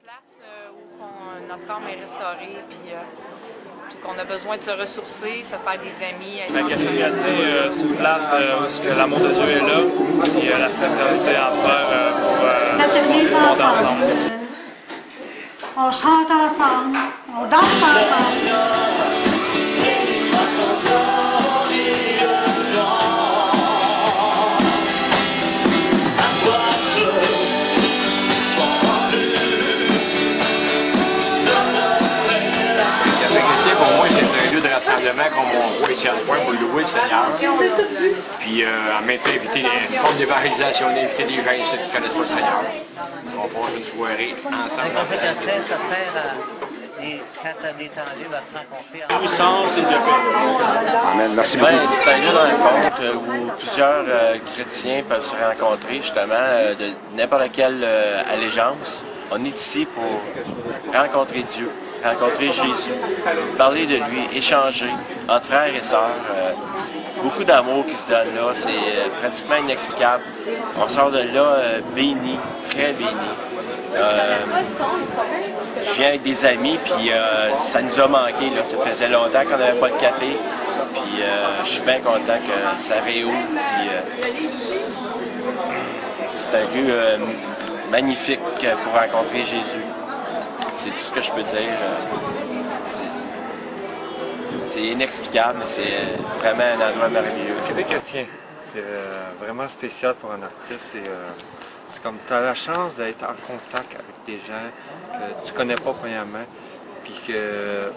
place où notre âme est restaurée, puis qu'on a besoin de se ressourcer, se faire des amis. La Café Chrétien, c'est une place où l'amour de Dieu est là, et la fraternité entre frères pour monter ensemble. On chante ensemble, on danse ensemble. Pour moi, c'est un lieu de rassemblement comme on voit ici à ce point pour louer le Seigneur. Puis en même temps, éviter une forme d'évangélisation, éviter des gens ici qui ne connaissent pas le Seigneur. On va pouvoir une soirée ensemble. Le Café Chrétien, ça sert quand ça est détendu, à se rencontrer. Puissance et de paix. Amen. Merci beaucoup. C'est un lieu de rencontre où plusieurs chrétiens peuvent se rencontrer, justement, de n'importe quelle allégeance. On est ici pour rencontrer Dieu, rencontrer Jésus, parler de lui, échanger entre frères et sœurs. Beaucoup d'amour qui se donne là, c'est pratiquement inexplicable. On sort de là béni, très béni. Je viens avec des amis, puis ça nous a manqué. Là. Ça faisait longtemps qu'on n'avait pas de café. Puis je suis bien content que ça réouvre. C'est un lieu magnifique pour rencontrer Jésus. C'est tout ce que je peux dire. C'est inexplicable, mais c'est vraiment un endroit merveilleux. Le Café Chrétien, c'est vraiment spécial pour un artiste. C'est comme tu as la chance d'être en contact avec des gens que tu connais pas premièrement. Puis que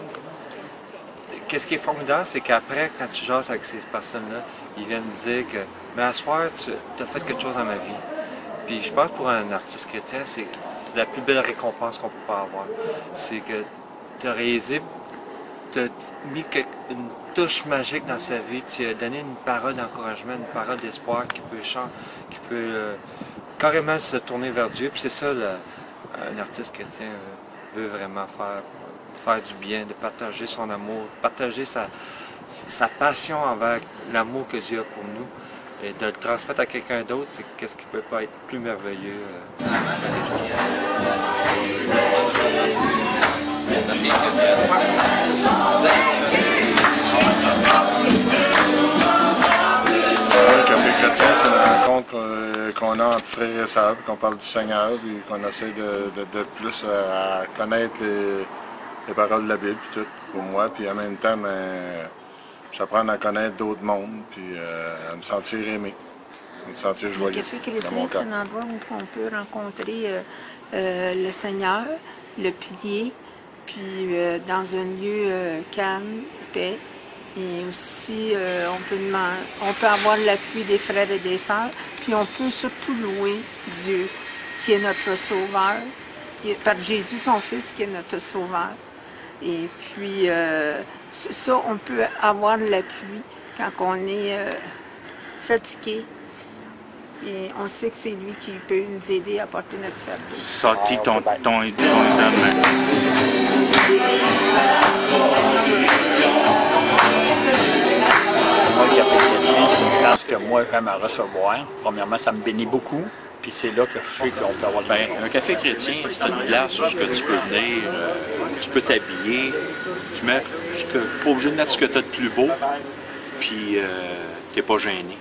qu'est-ce qui est formidable, c'est qu'après, quand tu jases avec ces personnes-là, ils viennent dire que mais à ce soir, tu as fait quelque chose dans ma vie. Puis je pense pour un artiste chrétien, c'est la plus belle récompense qu'on peut pas avoir. C'est que tu as réalisé, tu as mis une touche magique dans sa vie, tu as donné une parole d'encouragement, une parole d'espoir qui peut carrément se tourner vers Dieu. Puis c'est ça, un artiste chrétien veut vraiment faire du bien, de partager son amour, partager sa passion envers l'amour que Dieu a pour nous. Et de le transmettre à quelqu'un d'autre, c'est qu'est-ce qui peut pas être plus merveilleux. Le Café Chrétien, c'est une rencontre qu'on a entre frères et sœurs, qu'on parle du Seigneur, puis qu'on essaie de plus à connaître les paroles de la Bible, puis tout, pour moi, puis en même temps, j'apprends à connaître d'autres mondes, puis à me sentir aimé, à me sentir joyeux. Le Café Chrétien, c'est un endroit où on peut rencontrer le Seigneur, le prier, puis dans un lieu calme, paix. Et aussi, on peut avoir l'appui des frères et des sœurs, puis on peut surtout louer Dieu, qui est notre Sauveur, par Jésus, son Fils, qui est notre Sauveur. Et puis, ça, on peut avoir l'appui quand on est fatigué. Et on sait que c'est lui qui peut nous aider à porter notre fardeau. Sortis ton examen. Moi, le Café Chrétien, c'est une place que moi, j'aime à recevoir. Premièrement, ça me bénit beaucoup. Puis c'est là que je sais qu'on peut avoir le bien. Un café chrétien, c'est une place où tu peux venir, tu peux t'habiller, tu mets pas obligé de mettre ce que tu as de plus beau, puis t'es pas gêné.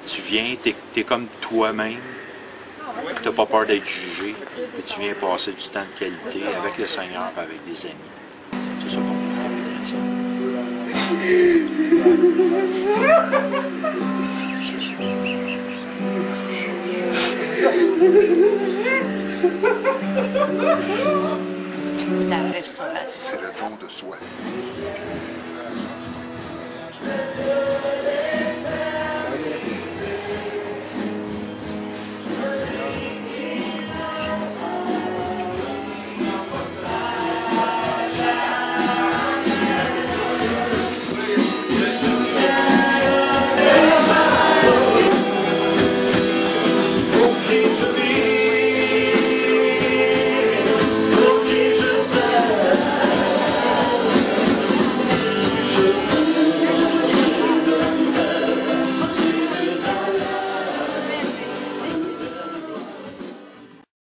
Tu viens, t'es comme toi-même, t'as pas peur d'être jugé, et tu viens passer du temps de qualité avec le Seigneur et avec des amis. C'est ça pour moi, le café chrétien. La restauration. C'est le don de soi.